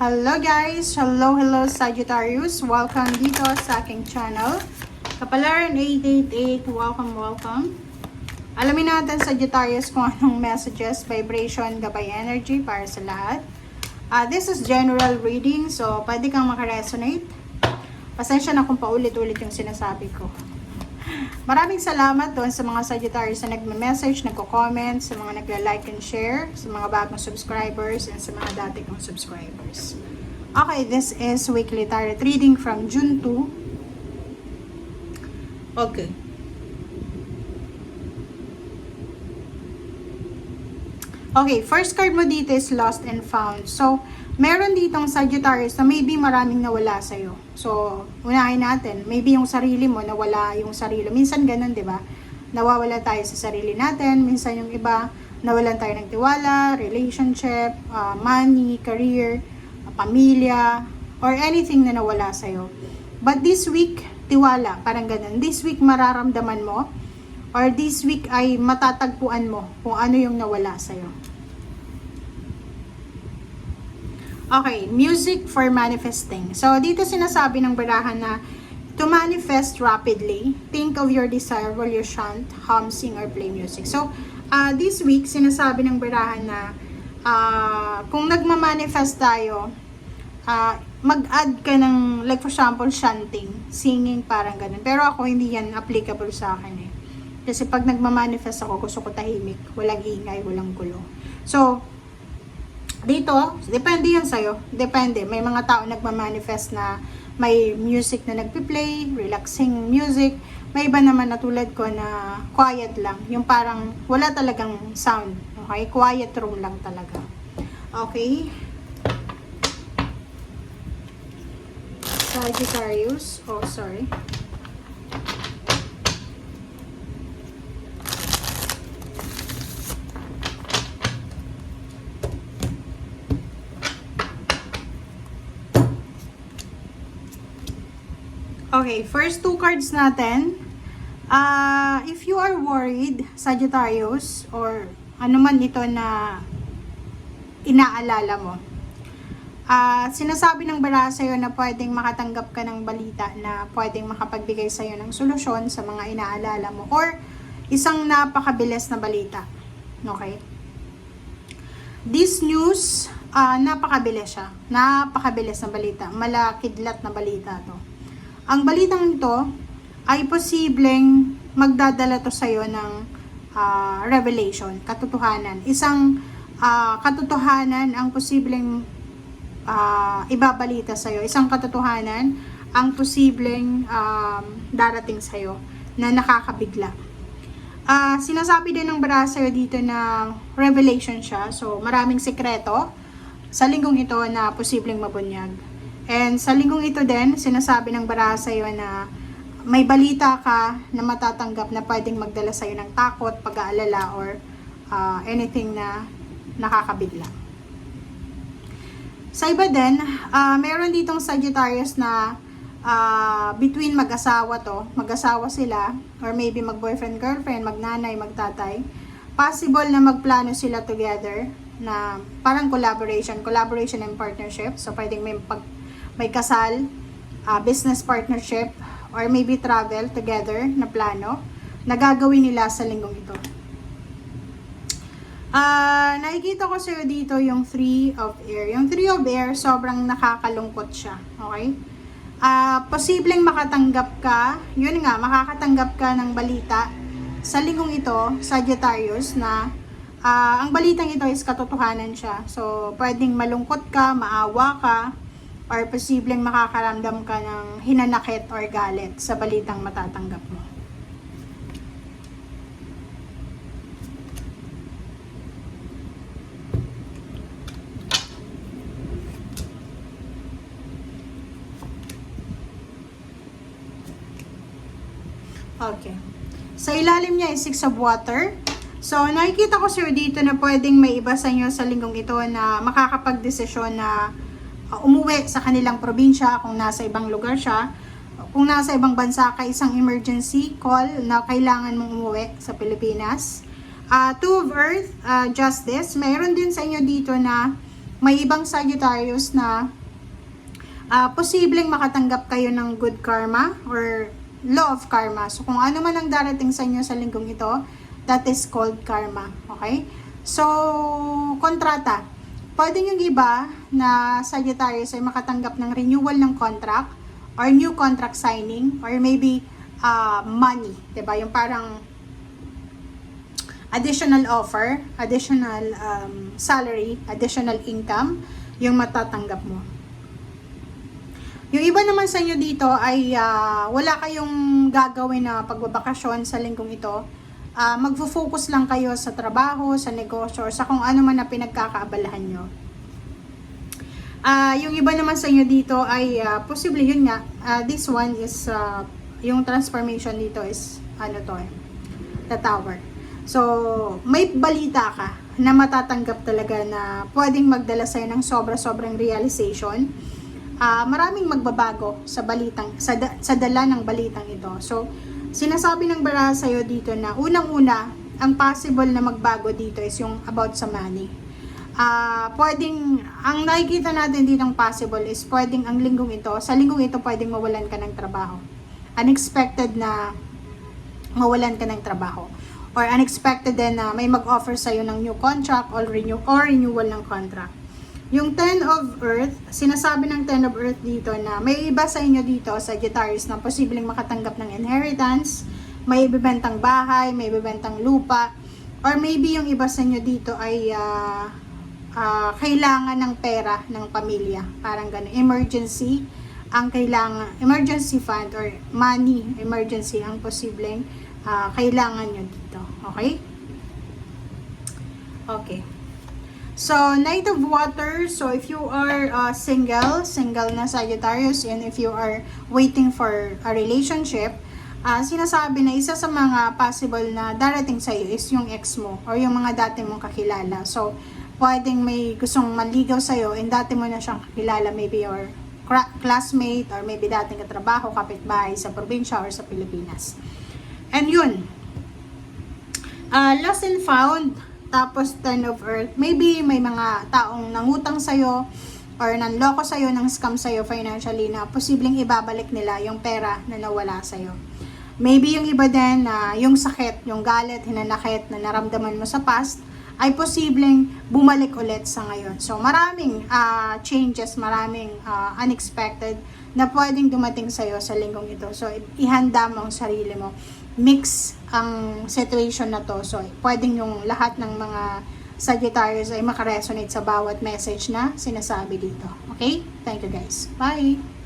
Hello guys! Hello Sagittarius! Welcome dito sa aking channel. Kapalaran 888, welcome. Alamin natin Sagittarius kung anong messages, vibration, gabay energy para sa lahat. This is general reading, so pwede kang makaresonate. Pasensya na kung paulit-ulit yung sinasabi ko. Maraming salamat doon sa mga Sagittarius na nagme-message, nagko-comment, sa mga nagla-like and share, sa mga bagong subscribers, and sa mga dati kong subscribers. Okay, this is weekly tarot reading from June 2. Okay. Okay, first card mo dito is Lost and Found. So, meron ditong Sagittarius na maybe maraming nawala sa'yo. So, unahin natin. Maybe yung sarili mo, nawala yung sarili. Minsan ganun, di ba? Nawawala tayo sa sarili natin. Minsan yung iba, nawalan tayo ng tiwala, relationship, money, career, pamilya, or anything na nawala sa'yo. But this week, tiwala, parang ganun. This week, mararamdaman mo, or this week ay matatagpuan mo kung ano yung nawala sa'yo. Okay, music for manifesting. So, dito sinasabi ng barahan na to manifest rapidly, think of your desire while you chant, hum, sing, or play music. So, this week, sinasabi ng barahan na kung nagmamanifest tayo, mag-add ka ng, like for example, chanting, singing, parang ganun. Pero ako, hindi yan applicable sa akin eh. Kasi pag nagmamanifest ako, gusto ko tahimik, walang ingay, walang gulo. So, dito, depende yan sa'yo. Depende. May mga tao nagmamanifest na may music na nagpi-play, relaxing music. May iba naman na tulad ko na quiet lang. Yung parang wala talagang sound. Okay? Quiet room lang talaga. Okay? Sagittarius. Oh, sorry. Okay, first two cards natin. If you are worried, Sagittarius, or ano man ito na inaalala mo, sinasabi ng baraha sa'yo na pwedeng makatanggap ka ng balita na pwedeng makapagbigay sa'yo ng solusyon sa mga inaalala mo, or isang napakabilis na balita. Okay? This news, napakabilis siya. Napakabilis na balita. Malakidlat na balita to. Ang balitang ito ay posibleng magdadala to sa'yo ng revelation, katotohanan. Isang katotohanan ang posibleng ibabalita sa'yo. Isang katotohanan ang posibleng darating sa'yo na nakakabigla. Sinasabi din ng baraha sa'yo dito na revelation siya. So, maraming sekreto sa linggong ito na posibleng mabunyag. And sa linggong ito din, sinasabi ng baraha sa'yo na may balita ka na matatanggap na pwedeng magdala sa'yo ng takot, pag-aalala, or anything na nakakabigla. Sa iba din, meron ditong Sagittarius na between mag-asawa to, mag-asawa sila, or maybe mag-boyfriend, girlfriend, mag-nanay, mag-tatay, possible na magplano sila together na parang collaboration and partnership. So, pwedeng may kasal, business partnership, or maybe travel together na plano na gagawin nila sa linggong ito. Nakikita ko sa'yo dito yung 3 of Air. Yung 3 of Air, sobrang nakakalungkot siya. Okay? Posibleng makatanggap ka, yun nga, makakatanggap ka ng balita sa linggong ito, Sagittarius, na ang balitang ito is katotohanan siya. So, pwedeng malungkot ka, maawa ka, or posibleng makakaramdam ka ng hinanakit or galit sa balitang matatanggap mo. Okay. Sa ilalim niya is 6 of Water. So, nakikita ko sir dito na pwedeng may iba sa inyo sa linggong ito na makakapag-desisyon na umuwi sa kanilang probinsya kung nasa ibang lugar siya. Kung nasa ibang bansa ka, isang emergency call na kailangan mong umuwi sa Pilipinas. 2 of Earth, Justice. Mayroon din sa inyo dito na may ibang Sagittarius na posibleng makatanggap kayo ng good karma or law of karma. So, kung ano man ang darating sa inyo sa linggong ito, that is called karma. Okay? So, kontrata. Pwede yung iba na Sagittarius ay makatanggap ng renewal ng contract or new contract signing or maybe money. Diba? Yung parang additional offer, additional salary, additional income yung matatanggap mo. Yung iba naman sa inyo dito ay wala kayong gagawin na pagbabakasyon sa linggong ito. Magfo-focus lang kayo sa trabaho, sa negosyo, or sa kung ano man na pinagkakaabalahan nyo. Yung iba naman sa inyo dito ay posible yun nga. This one is, yung transformation dito is, the Tower. So, may balita ka na matatanggap talaga na pwedeng magdala sa'yo ng sobra-sobrang realization. Maraming magbabago sa balitang sa dala ng balitang ito. So, sinasabi ng baraha sa'yo dito na unang-una, ang possible na magbago dito is yung about sa money. Ang nakikita natin dito ng possible is pwedeng ang linggong ito, sa linggong ito pwedeng mawalan ka ng trabaho. Unexpected na mawalan ka ng trabaho. Or unexpected din na may mag-offer sa'yo ng new contract or renewal ng contract. Yung 10 of Earth, sinasabi ng 10 of Earth dito na may iba sa inyo dito, Sagittarius, na posibleng makatanggap ng inheritance, may ibibentang bahay, may ibibentang lupa, or maybe yung iba sa inyo dito ay kailangan ng pera ng pamilya. Parang gano'n, emergency, ang kailangan, emergency fund or money, emergency ang posibleng kailangan nyo dito. Okay? Okay. So, Knight of Water, so if you are single na Sagittarius, and if you are waiting for a relationship, sinasabi na isa sa mga possible na darating sa iyo is yung ex mo or yung mga dati mong kakilala. So, pwedeng may gustong maligaw sa iyo and dati mo na siyang kakilala, maybe your classmate or maybe dating katrabaho, kapitbahay sa probinsya or sa Pilipinas. And yun, lost and found. Tapos 10 of Earth, maybe may mga taong nangutang sa'yo or nanloko sa'yo, nang scam sa'yo financially na posibleng ibabalik nila yung pera na nawala sa'yo. Maybe yung iba din na yung sakit, yung galit, hinanakit na naramdaman mo sa past ay posibleng bumalik ulit sa ngayon. So maraming changes, maraming unexpected na pwedeng dumating sa'yo sa linggong ito. So ihanda mo ang sarili mo. Mix ang situation na to. So, pwedeng yung lahat ng mga Sagittarius ay makaresonate sa bawat message na sinasabi dito. Okay? Thank you guys. Bye!